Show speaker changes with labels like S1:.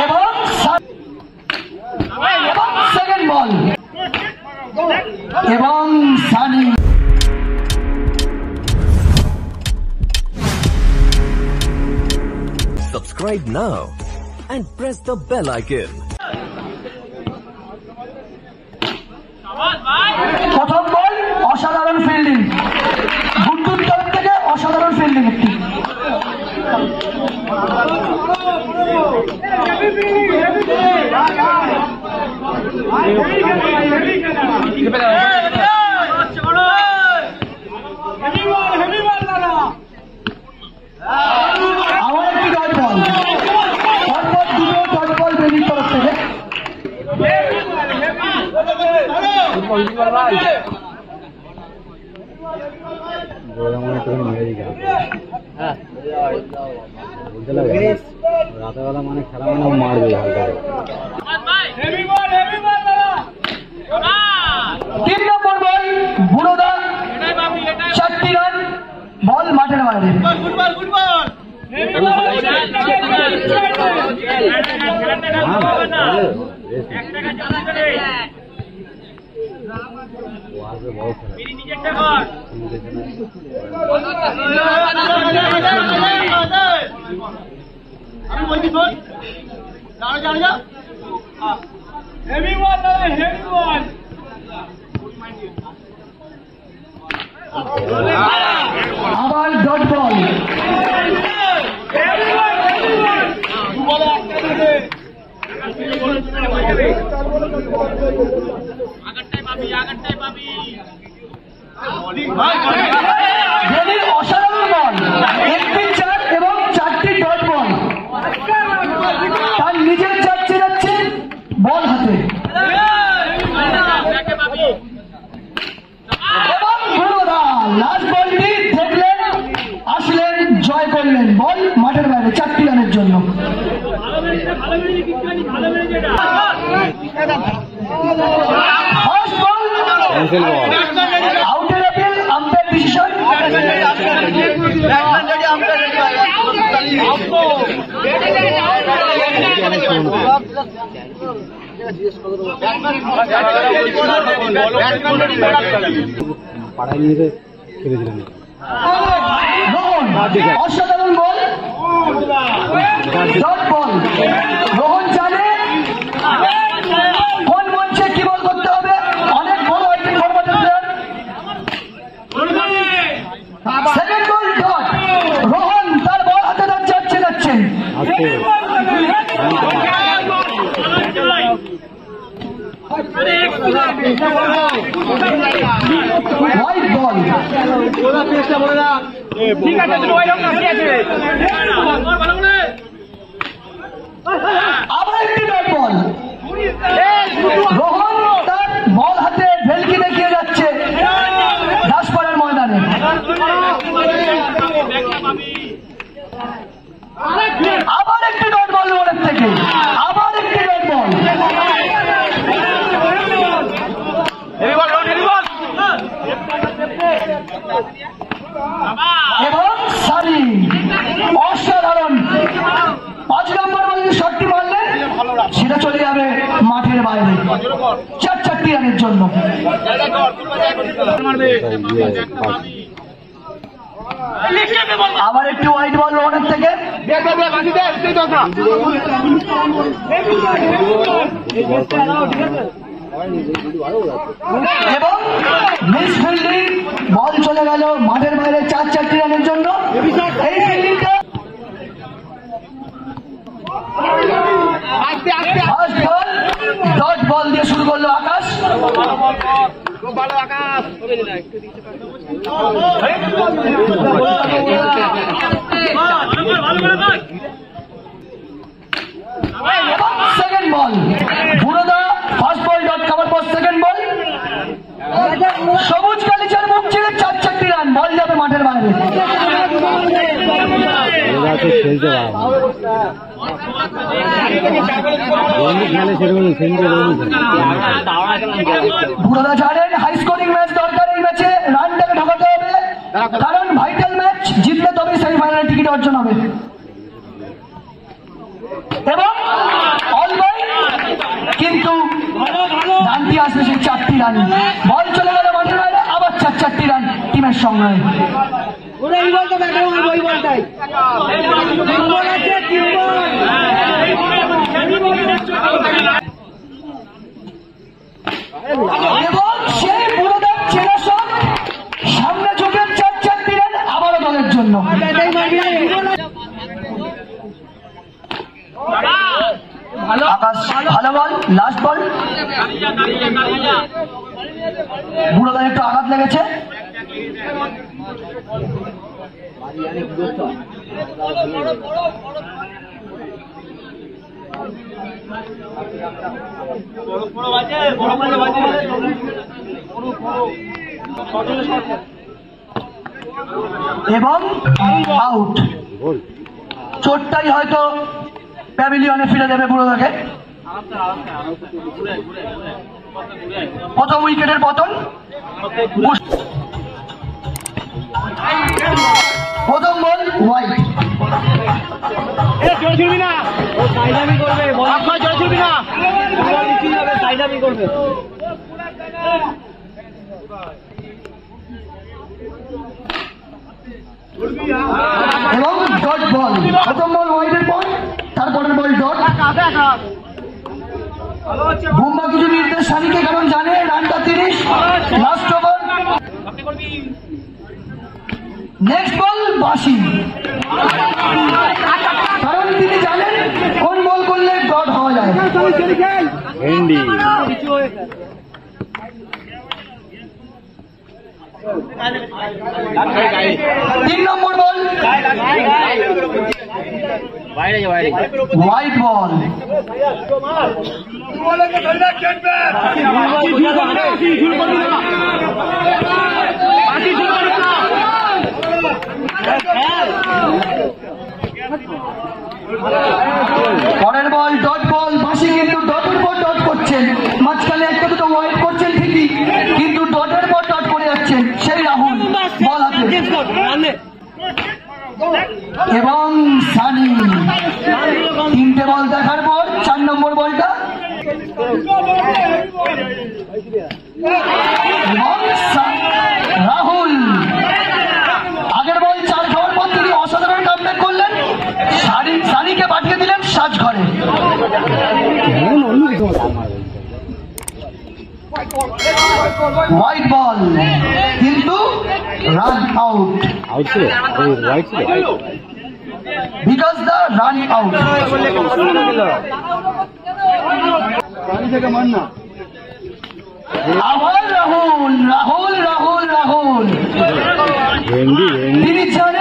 S1: এবং সেকেন্ড বল এবং Sunny.
S2: Subscribe now and press the bell icon.
S1: প্রথম বল অসাধারণ ফিল্ডিং, গুড্ডুর তরফ থেকে অসাধারণ ফিল্ডিং একটি। আবার একটি ডট বল, পরপর দুটো ডট বল বেরির তরফ থেকে।
S3: রাতেবেলা মানে খেলা মানে মারবে হালকা।
S1: 3 নম্বর বল বুড়োদা, 4টি রান, বল মাঠের বাইরে। আবার ডট বল, অসাধারণ বল, 1টি 4 এবং 4টি ডট বল। তার নিজের চাচ্ছে যাচ্ছে বল হাতে এবং গুরুদা লাস্ট বলটি দেখলেন, আসলেন, জয় করলেন, বল মাঠের বাইরে 4টি রানের জন্য। ফার্স্ট বল আউটের আপিল, আম্পায়ার ডিসিশন।
S3: পাড়ায় নিয়ে খেলেছিলাম।
S1: রোহন অসাধারণ বল, ডট বল। রোহন জানে কোন মঞ্চে কি বল করতে হবে, অনেক বড় একটি ফরম্যাটের player. Second ball dot, Rohan তার বল হাতে যাচ্ছেন। হোয়াইট বল, আবার একটি ডট বল। রোহন তার বল হাতে ভেলকি দেখিয়ে যাচ্ছে দাসপাড়ার ময়দানে। আবার একটি ডট বল রোহনের থেকে, আবার একটি ডট বল এবং সানি। অসাধারণ 5 নম্বর বলে শটটি মারলেন, সেটা চলে যাবে মাঠের বাইরে 4টি রানের জন্য। আবার একটি হোয়াইট বল রোহনের থেকে এবং মিস ফিল্ডিং, বল চলে গেল মাঠের বাইরে 4টি রানের জন্য। এই ফিল্ডিংটা ফার্স্ট বল ডট বল দিয়ে শুরু করলো আকাশ। সেকেন্ড বল বুড়োদা, first ball dot cover four second ball. সবুজ কালিচার মুখ ছেড়ে 4টি রান, বল যাবে মাঠের বাইরে। বুড়োদা জানেন হাই স্কোরিং ম্যাচ দরকার, এই ম্যাচে রানটাকে ঢোকাতে হবে, কারণ ভাইটাল ম্যাচ জিতলে তবেই সেমিফাইনাল টিকিট অর্জন হবে। রান। বল চলে গেল মাঠের বাইরে, আবার 4 রান টিমের সঙ্গে। এবং সেই বুড়োদার চেনা শট, সামনে ঝুঁকে 4 রান আবারও দলের জন্য। আকাশ ভালো বল, লাস্ট বল, বুড়োদার একটু আঘাত লেগেছে। এবং আউট।
S3: গোল
S1: চোটটাই হয়তো প্যাভিলিয়নে ফিরে যাবে বুড়োদাকে। প্রথম উইকেটের পতন। প্রথম বল ওয়াইড। এবং ডট বল। প্রথম বল ওয়াইডের পর তারপরের বল ডট। বুম্বা কিছু নির্দেশ সানিকে, কারণ জানে রানটা 30, লাস্ট ওভার। নেক্সট বল বাসি, কারণ তিনি জানেন কোন বল করলে ডট হওয়া যায়।
S3: ভেন্ডি
S1: 3 নম্বর বল হোয়াইট বল। পরের বল ডট বল। বাসি কিন্তু ডটের পর ডট করছেন, মাঝখানে একটা দুটো ওয়াইড করছেন ঠিকই, কিন্তু ডটের পর ডট করে যাচ্ছেন সেই রাহুল। বল হাতে এবং সানি। 3টে বল দেখার পর 4 নম্বর বলটা এবং রাহুল। আগের বল 4 খাওয়ার পর তিনি অসাধারণ কামব্যাক করলেন, সানিকে পাঠিয়ে দিলেন সাজ ঘরে। হোয়াইট বল, কিন্তু রান আউট।
S3: আউট ছিল, হোয়াইট ছিল,
S1: বিকজ দ্য রান আউট। আবার রাহুল রাহুল রাহুল রাহুল
S3: ভেন্ডি
S1: তিনি চান